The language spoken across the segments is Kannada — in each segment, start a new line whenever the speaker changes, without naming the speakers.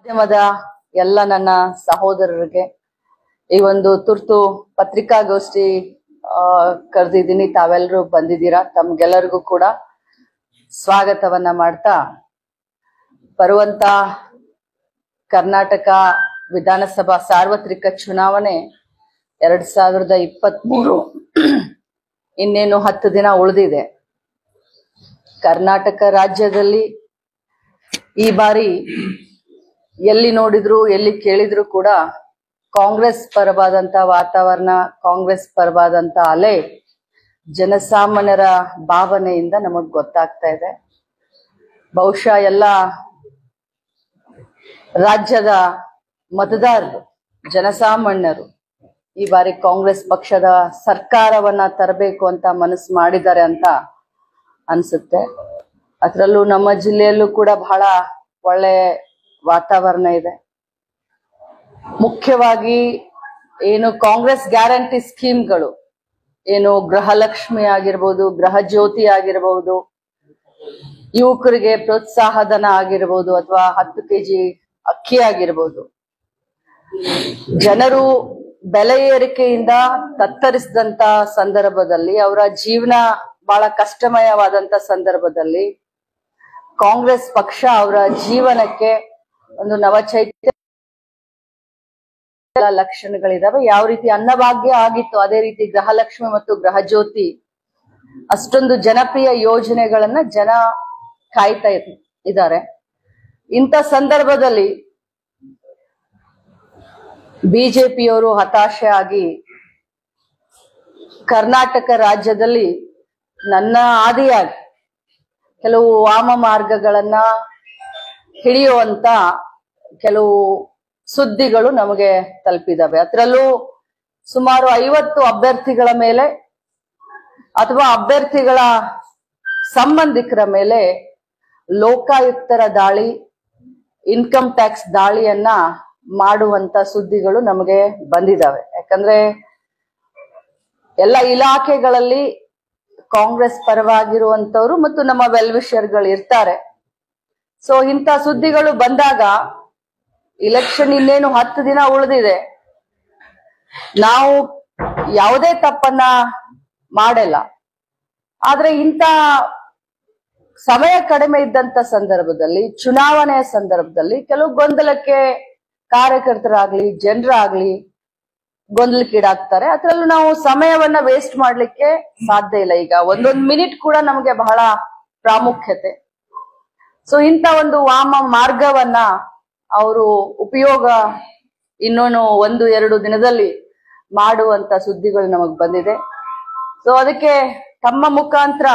ಮಾಧ್ಯಮದ ಎಲ್ಲ ನನ್ನ ಸಹೋದರರಿಗೆ ಈ ಒಂದು ತುರ್ತು ಪತ್ರಿಕಾಗೋಷ್ಠಿ ಕರೆದಿದ್ದೀನಿ. ತಾವೆಲ್ಲರೂ ಬಂದಿದ್ದೀರಾ. ತಮ್ಗೆಲ್ಲರಿಗೂ ಕೂಡ ಸ್ವಾಗತವನ್ನ ಮಾಡ್ತಾ, ಬರುವಂತ ಕರ್ನಾಟಕ ವಿಧಾನಸಭಾ ಸಾರ್ವತ್ರಿಕ ಚುನಾವಣೆ 2023 ಇನ್ನೇನು 10 ದಿನ ಉಳಿದಿದೆ. ಕರ್ನಾಟಕ ರಾಜ್ಯದಲ್ಲಿ ಈ ಬಾರಿ ಎಲ್ಲಿ ನೋಡಿದ್ರು ಎಲ್ಲಿ ಕೇಳಿದ್ರು ಕೂಡ ಕಾಂಗ್ರೆಸ್ ಪರವಾದಂತ ವಾತಾವರಣ, ಕಾಂಗ್ರೆಸ್ ಪರವಾದಂತ ಅಲೆ ಜನಸಾಮಾನ್ಯರ ಭಾವನೆಯಿಂದ ನಮಗ್ ಗೊತ್ತಾಗ್ತಾ ಇದೆ. ಬಹುಶಃ ಎಲ್ಲ ರಾಜ್ಯದ ಮತದಾರರು, ಜನಸಾಮಾನ್ಯರು ಈ ಬಾರಿ ಕಾಂಗ್ರೆಸ್ ಪಕ್ಷದ ಸರ್ಕಾರವನ್ನ ತರಬೇಕು ಅಂತ ಮನಸ್ಸು ಮಾಡಿದ್ದಾರೆ ಅಂತ ಅನ್ಸುತ್ತೆ. ಅದರಲ್ಲೂ ನಮ್ಮ ಜಿಲ್ಲೆಯಲ್ಲೂ ಕೂಡ ಬಹಳ ಒಳ್ಳೆ ವಾತಾವರಣ ಇದೆ. ಮುಖ್ಯವಾಗಿ ಏನು ಕಾಂಗ್ರೆಸ್ ಗ್ಯಾರಂಟಿ ಸ್ಕೀಮ್ಗಳು, ಏನು ಗೃಹಲಕ್ಷ್ಮಿ ಆಗಿರ್ಬೋದು, ಗೃಹ ಜ್ಯೋತಿ ಆಗಿರ್ಬೋದು, ಯುವಕರಿಗೆ ಪ್ರೋತ್ಸಾಹಧನ ಆಗಿರ್ಬೋದು, ಅಥವಾ 10 kg ಅಕ್ಕಿ ಆಗಿರ್ಬೋದು, ಜನರು ಬೆಲೆ ಏರಿಕೆಯಿಂದ ತತ್ತರಿಸಿದಂತ ಸಂದರ್ಭದಲ್ಲಿ, ಅವರ ಜೀವನ ಬಹಳ ಕಷ್ಟಮಯವಾದಂತ ಸಂದರ್ಭದಲ್ಲಿ ಕಾಂಗ್ರೆಸ್ ಪಕ್ಷ ಅವರ ಜೀವನಕ್ಕೆ ಒಂದು ನವಚೈತ್ಯ ಲಕ್ಷಣಗಳಿದಾವೆ. ಯಾವ ರೀತಿ ಅನ್ನಭಾಗ್ಯ ಆಗಿತ್ತು, ಅದೇ ರೀತಿ ಗೃಹಲಕ್ಷ್ಮಿ ಮತ್ತು ಗೃಹ ಜ್ಯೋತಿ ಅಷ್ಟೊಂದು ಜನಪ್ರಿಯ ಯೋಜನೆಗಳನ್ನ ಜನ ಕಾಯ್ತಾ ಇದ್ದಾರೆ. ಇಂಥ ಸಂದರ್ಭದಲ್ಲಿ ಬಿಜೆಪಿಯವರು ಹತಾಶೆ ಆಗಿ ಕರ್ನಾಟಕ ರಾಜ್ಯದಲ್ಲಿ ನನ್ನ ಆದಿಯಾಗಿ ಕೆಲವು ವಾಮ ಮಾರ್ಗಗಳನ್ನ ಹಿಡಿಯುವಂತ ಕೆಲವು ಸುದ್ದಿಗಳು ನಮಗೆ ತಲುಪಿದಾವೆ. ಅದರಲ್ಲೂ ಸುಮಾರು 50 ಅಭ್ಯರ್ಥಿಗಳ ಮೇಲೆ ಅಥವಾ ಅಭ್ಯರ್ಥಿಗಳ ಸಂಬಂಧಿಕರ ಮೇಲೆ ಲೋಕಾಯುಕ್ತರ ದಾಳಿ, ಇನ್ಕಮ್ ಟ್ಯಾಕ್ಸ್ ದಾಳಿಯನ್ನ ಮಾಡುವಂತ ಸುದ್ದಿಗಳು ನಮಗೆ ಬಂದಿದಾವೆ. ಯಾಕಂದ್ರೆ ಎಲ್ಲ ಇಲಾಖೆಗಳಲ್ಲಿ ಕಾಂಗ್ರೆಸ್ ಪರವಾಗಿರುವಂತವ್ರು ಮತ್ತು ನಮ್ಮ ವೆಲ್ವಿಷರ್ಗಳು ಇರ್ತಾರೆ. ಸೊ ಇಂಥ ಸುದ್ದಿಗಳು ಬಂದಾಗ ಇಲೆಕ್ಷನ್ ಇನ್ನೇನು 10 ದಿನ ಉಳಿದಿದೆ. ನಾವು ಯಾವುದೇ ತಪ್ಪನ್ನ ಮಾಡಲ್ಲ. ಆದ್ರೆ ಇಂಥ ಸಮಯ ಕಡಿಮೆ ಇದ್ದಂತ ಸಂದರ್ಭದಲ್ಲಿ, ಚುನಾವಣೆಯ ಸಂದರ್ಭದಲ್ಲಿ ಕೆಲವು ಗೊಂದಲಕ್ಕೆ ಕಾರ್ಯಕರ್ತರಾಗ್ಲಿ ಜನರಾಗ್ಲಿ ಗೊಂದಲಕ್ಕೀಡಾಗ್ತಾರೆ. ಅದ್ರಲ್ಲೂ ನಾವು ಸಮಯವನ್ನ ವೇಸ್ಟ್ ಮಾಡ್ಲಿಕ್ಕೆ ಸಾಧ್ಯ ಇಲ್ಲ. ಈಗ ಒಂದೊಂದು ಮಿನಿಟ್ ಕೂಡ ನಮಗೆ ಬಹಳ ಪ್ರಾಮುಖ್ಯತೆ. ಸೊ ಇಂಥ ಒಂದು ವಾಮ ಮಾರ್ಗವನ್ನ ಅವರು ಉಪಯೋಗ ಇನ್ನೊಂದು 1-2 ದಿನದಲ್ಲಿ ಮಾಡುವಂತ ಸುದ್ದಿಗಳು ನಮಗ್ ಬಂದಿದೆ. ಸೊ ಅದಕ್ಕೆ ತಮ್ಮ ಮುಖಾಂತರ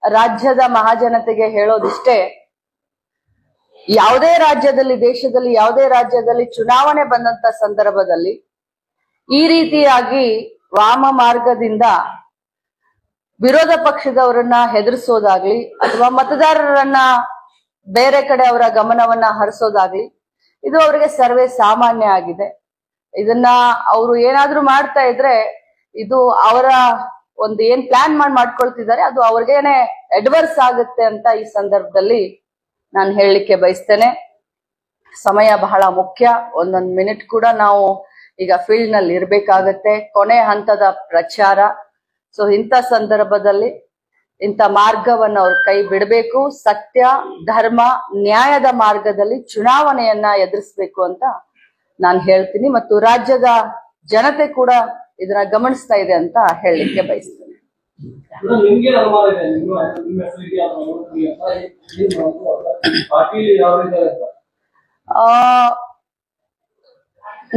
ರಾಜ್ಯದ ಮಹಾಜನತೆಗೆ ಹೇಳೋದಿಷ್ಟೇ, ಯಾವುದೇ ರಾಜ್ಯದಲ್ಲಿ, ದೇಶದಲ್ಲಿ ಯಾವುದೇ ರಾಜ್ಯದಲ್ಲಿ ಚುನಾವಣೆ ಬಂದಂತ ಸಂದರ್ಭದಲ್ಲಿ ಈ ರೀತಿಯಾಗಿ ವಾಮ ಮಾರ್ಗದಿಂದ ವಿರೋಧ ಪಕ್ಷದವರನ್ನ ಹೆದರಿಸೋದಾಗ್ಲಿ ಅಥವಾ ಮತದಾರರನ್ನ ಬೇರೆ ಕಡೆ ಅವರ ಗಮನವನ್ನ ಹರಿಸೋದಾಗ್ಲಿ, ಇದು ಅವರಿಗೆ ಸರ್ವೇ ಸಾಮಾನ್ಯ ಆಗಿದೆ. ಇದನ್ನ ಅವರು ಏನಾದ್ರೂ ಮಾಡ್ತಾ ಇದ್ರೆ ಇದು ಅವರ ಒಂದು ಏನ್ ಪ್ಲಾನ್ ಮಾಡ್ಕೊಳ್ತಿದ್ದಾರೆ ಅದು ಅವ್ರಿಗೇನೆ ಅಡ್ವರ್ಸ್ ಆಗುತ್ತೆ ಅಂತ ಈ ಸಂದರ್ಭದಲ್ಲಿ ನಾನು ಹೇಳಲಿಕ್ಕೆ ಬಯಸ್ತೇನೆ. ಸಮಯ ಬಹಳ ಮುಖ್ಯ. ಒಂದೊಂದು ಮಿನಿಟ್ ಕೂಡ ನಾವು ಈಗ ಫೀಲ್ಡ್ ನಲ್ಲಿ ಇರ್ಬೇಕಾಗತ್ತೆ. ಕೊನೆ ಹಂತದ ಪ್ರಚಾರ. ಸೊ ಇಂಥ ಸಂದರ್ಭದಲ್ಲಿ ಇಂಥ ಮಾರ್ಗವನ್ನು ಅವ್ರ ಕೈ ಬಿಡಬೇಕು. ಸತ್ಯ, ಧರ್ಮ, ನ್ಯಾಯದ ಮಾರ್ಗದಲ್ಲಿ ಚುನಾವಣೆಯನ್ನ ಎದುರಿಸ್ಬೇಕು ಅಂತ ನಾನು ಹೇಳ್ತೀನಿ. ಮತ್ತು ರಾಜ್ಯದ ಜನತೆ ಕೂಡ ಇದನ್ನ ಗಮನಿಸ್ತಾ ಇದೆ ಅಂತ ಹೇಳಲಿಕ್ಕೆ ಬಯಸ್ತೇನೆ.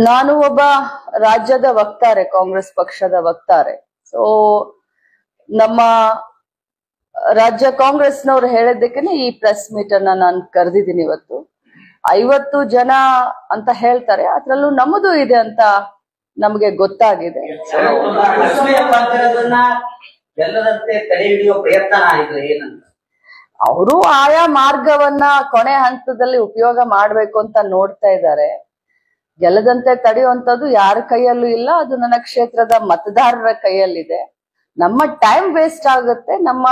ನಾನು ಒಬ್ಬ ರಾಜ್ಯದ ವಕ್ತಾರೆ, ಕಾಂಗ್ರೆಸ್ ಪಕ್ಷದ ವಕ್ತಾರೆ. ಸೊ ನಮ್ಮ ರಾಜ್ಯ ಕಾಂಗ್ರೆಸ್ನವ್ರು ಹೇಳಿದ್ದಕ್ಕೇನೆ ಈ ಪ್ರೆಸ್ ಮೀಟ್ ಅನ್ನ ನಾನು ಕರೆದಿದ್ದೀನಿ ಇವತ್ತು. 50 ಜನ ಅಂತ ಹೇಳ್ತಾರೆ, ಅದ್ರಲ್ಲೂ ನಮ್ಮದು ಇದೆ ಅಂತ ನಮ್ಗೆ ಗೊತ್ತಾಗಿದೆ. ಅವರು ಆಯಾ ಮಾರ್ಗವನ್ನ ಕೊನೆ ಹಂತದಲ್ಲಿ ಉಪಯೋಗ ಮಾಡ್ಬೇಕು ಅಂತ ನೋಡ್ತಾ ಇದ್ದಾರೆ. ಗೆಲ್ಲದಂತೆ ತಡೆಯುವಂತದ್ದು ಯಾರ ಕೈಯಲ್ಲೂ ಇಲ್ಲ. ಅದು ನನ್ನ ಕ್ಷೇತ್ರದ ಮತದಾರರ ಕೈಯಲ್ಲಿದೆ. ನಮ್ಮ ಟೈಮ್ ವೇಸ್ಟ್ ಆಗುತ್ತೆ, ನಮ್ಮ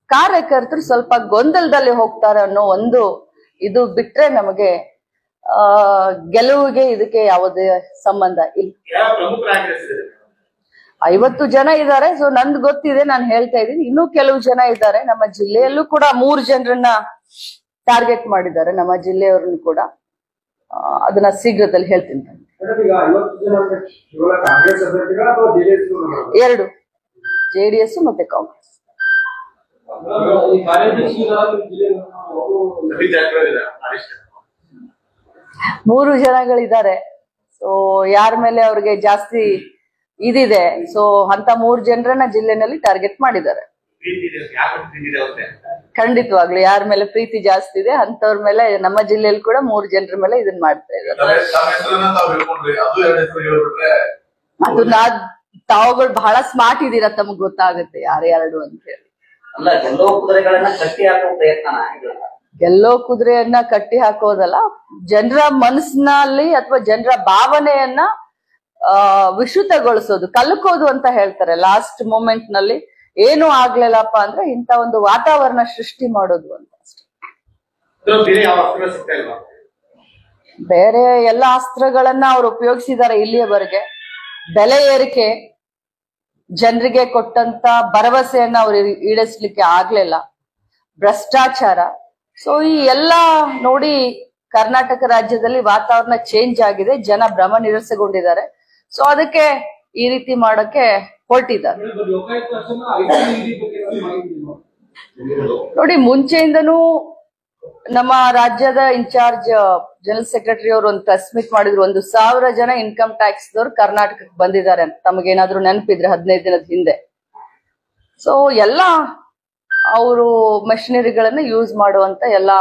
ಕಾರ್ಯಕರ್ತರು ಸ್ವಲ್ಪ ಗೊಂದಲದಲ್ಲಿ ಹೋಗ್ತಾರೆ ಅನ್ನೋ ಒಂದು ಇದು ಬಿಟ್ರೆ ನಮಗೆ ಗೆಲುವಿಗೆ ಇದಕ್ಕೆ ಯಾವುದೇ ಸಂಬಂಧ ಇಲ್ಲ. 50 ಜನ ಇದ್ದಾರೆ. ಸೊ ನಂದು ಗೊತ್ತಿದೆ, ನಾನು ಹೇಳ್ತಾ ಇದ್ದೀನಿ. ಇನ್ನೂ ಕೆಲವು ಜನ ಇದ್ದಾರೆ. ನಮ್ಮ ಜಿಲ್ಲೆಯಲ್ಲೂ ಕೂಡ 3 ಜನರನ್ನ ಟಾರ್ಗೆಟ್ ಮಾಡಿದ್ದಾರೆ, ನಮ್ಮ ಜಿಲ್ಲೆಯವ್ರನ್ನು ಕೂಡ. ಅದನ್ನ ಶೀಘ್ರದಲ್ಲಿ ಹೇಳ್ತೀನಿ. 2 JDS ಮತ್ತೆ ಕಾಂಗ್ರೆಸ್. ಮೂರು ಜನಗಳಿದ್ದಾರೆ. ಸೊ ಯಾರ ಮೇಲೆ ಅವ್ರಿಗೆ ಜಾಸ್ತಿ ಇದಿದೆ, ಸೊ ಅಂತ 3 ಜನರನ್ನ ಜಿಲ್ಲೆನಲ್ಲಿ ಟಾರ್ಗೆಟ್ ಮಾಡಿದ್ದಾರೆ. ಖಂಡಿತವಾಗ್ಲು ಯಾರ ಮೇಲೆ ಪ್ರೀತಿ ಜಾಸ್ತಿ ಇದೆ ಅಂತವ್ರ ಮೇಲೆ ನಮ್ಮ ಜಿಲ್ಲೆಯಲ್ಲಿ ಕೂಡ 3 ಜನರ ಮೇಲೆ ಇದನ್ನ ಮಾಡ್ತಾ ಇದ್ದಾರೆ. ಅದು ತಾವುಗಳು ಬಹಳ ಸ್ಮಾರ್ಟ್ ಇದೀರ, ತಮಗ್ ಗೊತ್ತಾಗುತ್ತೆ ಯಾರ್ಯಾರು ಅಂತ ಹೇಳಿ. ಗೆಲ್ಲೋ ಕುದುರೆಯನ್ನ ಕಟ್ಟಿ ಹಾಕೋದಲ್ಲ, ಜನರ ಮನಸ್ಸಿನಲ್ಲಿ ಅಥವಾ ಜನರ ಭಾವನೆಯನ್ನ ವಿಶ್ರುತಗೊಳಿಸೋದು, ಕಲ್ಕೋದು ಅಂತ ಹೇಳ್ತಾರೆ. ಲಾಸ್ಟ್ ಮೂಮೆಂಟ್ ನಲ್ಲಿ ಏನು ಆಗ್ಲಿಲ್ಲಪ್ಪ ಅಂದ್ರೆ ಇಂತ ಒಂದು ವಾತಾವರಣ ಸೃಷ್ಟಿ ಮಾಡೋದು ಅಂತ ಅಷ್ಟೇ. ಬೇರೆ ಎಲ್ಲ ಅಸ್ತ್ರಗಳನ್ನ ಅವ್ರು ಉಪಯೋಗಿಸಿದ್ದಾರೆ ಇಲ್ಲಿಯವರೆಗೆ. ಬೆಲೆ ಏರಿಕೆ, ಜನರಿಗೆ ಕೊಟ್ಟಂತ ಭರವಸೆಯನ್ನ ಅವ್ರು ಈಡೇರಿಸಲಿಕ್ಕೆ ಆಗ್ಲಿಲ್ಲ, ಭ್ರಷ್ಟಾಚಾರ. ಸೊ ಈ ಎಲ್ಲ ನೋಡಿ ಕರ್ನಾಟಕ ರಾಜ್ಯದಲ್ಲಿ ವಾತಾವರಣ ಚೇಂಜ್ ಆಗಿದೆ, ಜನ ಭ್ರಮ ನಿರಸಗೊಂಡಿದ್ದಾರೆ. ಸೊ ಅದಕ್ಕೆ ಈ ರೀತಿ ಮಾಡಕ್ಕೆ ಹೊರಟಿದ್ದಾರೆ. ನೋಡಿ, ಮುಂಚೆಯಿಂದನೂ ನಮ್ಮ ರಾಜ್ಯದ ಇನ್ಚಾರ್ಜ್ ಜನರಲ್ ಸೆಕ್ರೆಟರಿ ಅವರು ಒಂದು ಪ್ರೆಸ್ ಮೀಟ್ ಮಾಡಿದ್ರು. 1,000 ಜನ ಇನ್ಕಮ್ ಟ್ಯಾಕ್ಸ್ ದವ್ರು ಕರ್ನಾಟಕಕ್ಕೆ ಬಂದಿದ್ದಾರೆ ಅಂತ. ತಮಗೇನಾದ್ರೂ ನೆನಪಿದ್ರೆ 15 ದಿನದ ಹಿಂದೆ. ಸೊ ಎಲ್ಲ ಅವರು ಮೆಷಿನರಿಗಳನ್ನ ಯೂಸ್ ಮಾಡುವಂತ ಎಲ್ಲ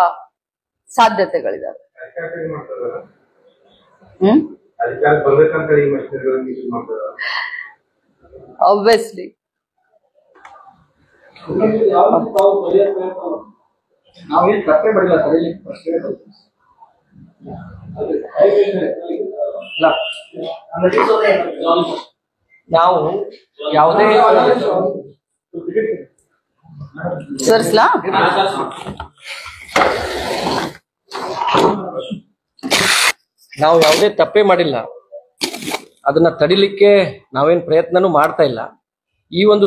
ಸಾಧ್ಯತೆಗಳಿದಾವೆ. ಆಬ್ವಿಯಸ್ಲಿ
ನಾವೇನ್ ತಪ್ಪೇ ಮಾಡಿಲ್ಲ ಸರ್. ನಾವು ಯಾವುದೇ
ಸರ್ಸ್ಲಾ
ನಾವು ಯಾವುದೇ ತಪ್ಪೇ ಮಾಡಿಲ್ಲ, ಅದನ್ನ ತಡಿಲಿಕ್ಕೆ ನಾವೇನ್ ಪ್ರಯತ್ನನೂ ಮಾಡ್ತಾ ಇಲ್ಲ. ಈ ಒಂದು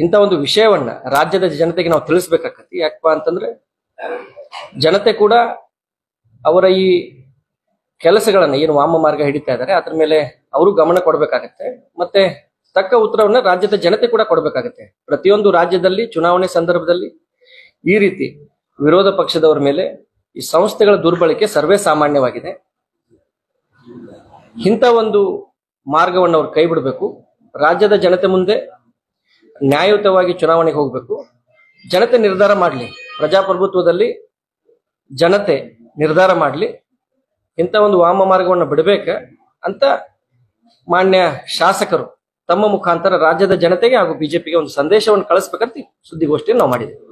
ಇಂಥ ಒಂದು ವಿಷಯವನ್ನ ರಾಜ್ಯದ ಜನತೆಗೆ ನಾವು ತಿಳಿಸ್ಬೇಕಾಗತ್ತೆ. ಯಾಕಪ್ಪ ಅಂತಂದ್ರೆ ಜನತೆ ಕೂಡ ಅವರ ಈ ಕೆಲಸಗಳನ್ನ ಏನು ವಾಮ ಮಾರ್ಗ ಹಿಡಿತಾ ಇದ್ದಾರೆ ಅದ್ರ ಮೇಲೆ ಅವರು ಗಮನ ಕೊಡ್ಬೇಕಾಗತ್ತೆ. ಮತ್ತೆ ತಕ್ಕ ಉತ್ತರವನ್ನ ರಾಜ್ಯದ ಜನತೆ ಕೂಡ ಕೊಡ್ಬೇಕಾಗತ್ತೆ. ಪ್ರತಿಯೊಂದು ರಾಜ್ಯದಲ್ಲಿ ಚುನಾವಣೆ ಸಂದರ್ಭದಲ್ಲಿ ಈ ರೀತಿ ವಿರೋಧ ಪಕ್ಷದವರ ಮೇಲೆ ಈ ಸಂಸ್ಥೆಗಳ ದುರ್ಬಳಕೆ ಸರ್ವೇ ಸಾಮಾನ್ಯವಾಗಿದೆ. ಇಂಥ ಒಂದು ಮಾರ್ಗವನ್ನು ಅವ್ರು ಕೈ ಬಿಡಬೇಕು. ರಾಜ್ಯದ ಜನತೆ ಮುಂದೆ ನ್ಯಾಯಯುತವಾಗಿ ಚುನಾವಣೆಗೆ ಹೋಗ್ಬೇಕು. ಜನತೆ ನಿರ್ಧಾರ ಮಾಡಲಿ, ಪ್ರಜಾಪ್ರಭುತ್ವದಲ್ಲಿ ಜನತೆ ನಿರ್ಧಾರ ಮಾಡಲಿ. ಇಂಥ ಒಂದು ವಾಮ ಮಾರ್ಗವನ್ನು ಬಿಡಬೇಕ ಅಂತ ಮಾನ್ಯ ಶಾಸಕರು ತಮ್ಮ ಮುಖಾಂತರ ರಾಜ್ಯದ ಜನತೆಗೆ ಹಾಗೂ ಬಿಜೆಪಿಗೆ ಒಂದು ಸಂದೇಶವನ್ನು ಕಳಿಸ್ಬೇಕಂತ ಸುದ್ದಿಗೋಷ್ಠಿಯನ್ನು ನಾವು ಮಾಡಿದ್ದೇವೆ.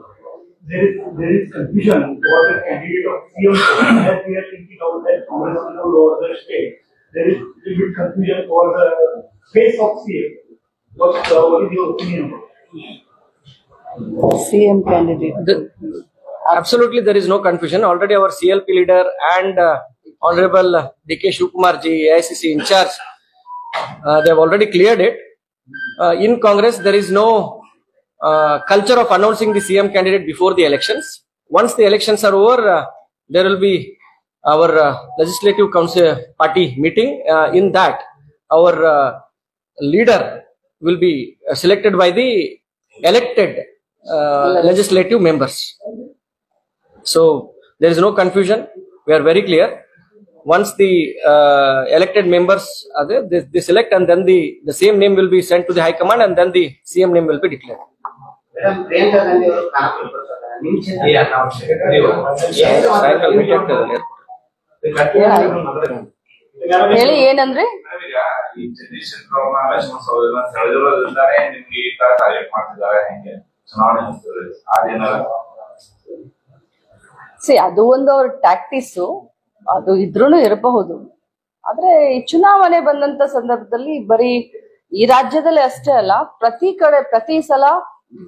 There is confusion over the candidate of CM. As we are thinking about that Congress will go over the state, there is a bit confusion over the face of CM. What is your opinion about
CM candidate?
Absolutely, there is no confusion. Already our CLP leader and Honorable DK Shivkumar ji, AICC in charge, they have already cleared it. In Congress, there is no culture of announcing the CM candidate before the elections. Once the elections are over, there will be our legislative council party meeting. In that, our leader will be selected by the elected legislative members. So there is no confusion. We are very clear. Once the elected members are there, they select, and then the same name will be sent to the High Command, and then the CM name will be declared.
ಹೇಳಿ, ಏನಂದ್ರೆ ಅದು ಒಂದು ಅವ್ರ ಟ್ಯಾಕ್ಟಿಕ್ಸ್, ಅದು ಇದ್ರೂನು ಇರಬಹುದು. ಆದ್ರೆ ಈ ಚುನಾವಣೆ ಬಂದಂತ ಸಂದರ್ಭದಲ್ಲಿ ಬರೀ ಈ ರಾಜ್ಯದಲ್ಲಿ ಅಷ್ಟೇ ಅಲ್ಲ, ಪ್ರತಿ ಕಡೆ ಪ್ರತಿ ಸಲ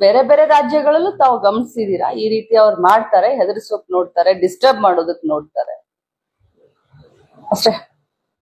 ಬೇರೆ ಬೇರೆ ರಾಜ್ಯಗಳಲ್ಲೂ ತಾವು ಗಮನಿಸಿದೀರಾ, ಈ ರೀತಿ ಅವ್ರು ಮಾಡ್ತಾರೆ, ಹೆದರ್ಸೋಕ್ ನೋಡ್ತಾರೆ, ಡಿಸ್ಟರ್ಬ್ ಮಾಡೋದಕ್ ನೋಡ್ತಾರೆ. ಅಷ್ಟೇ.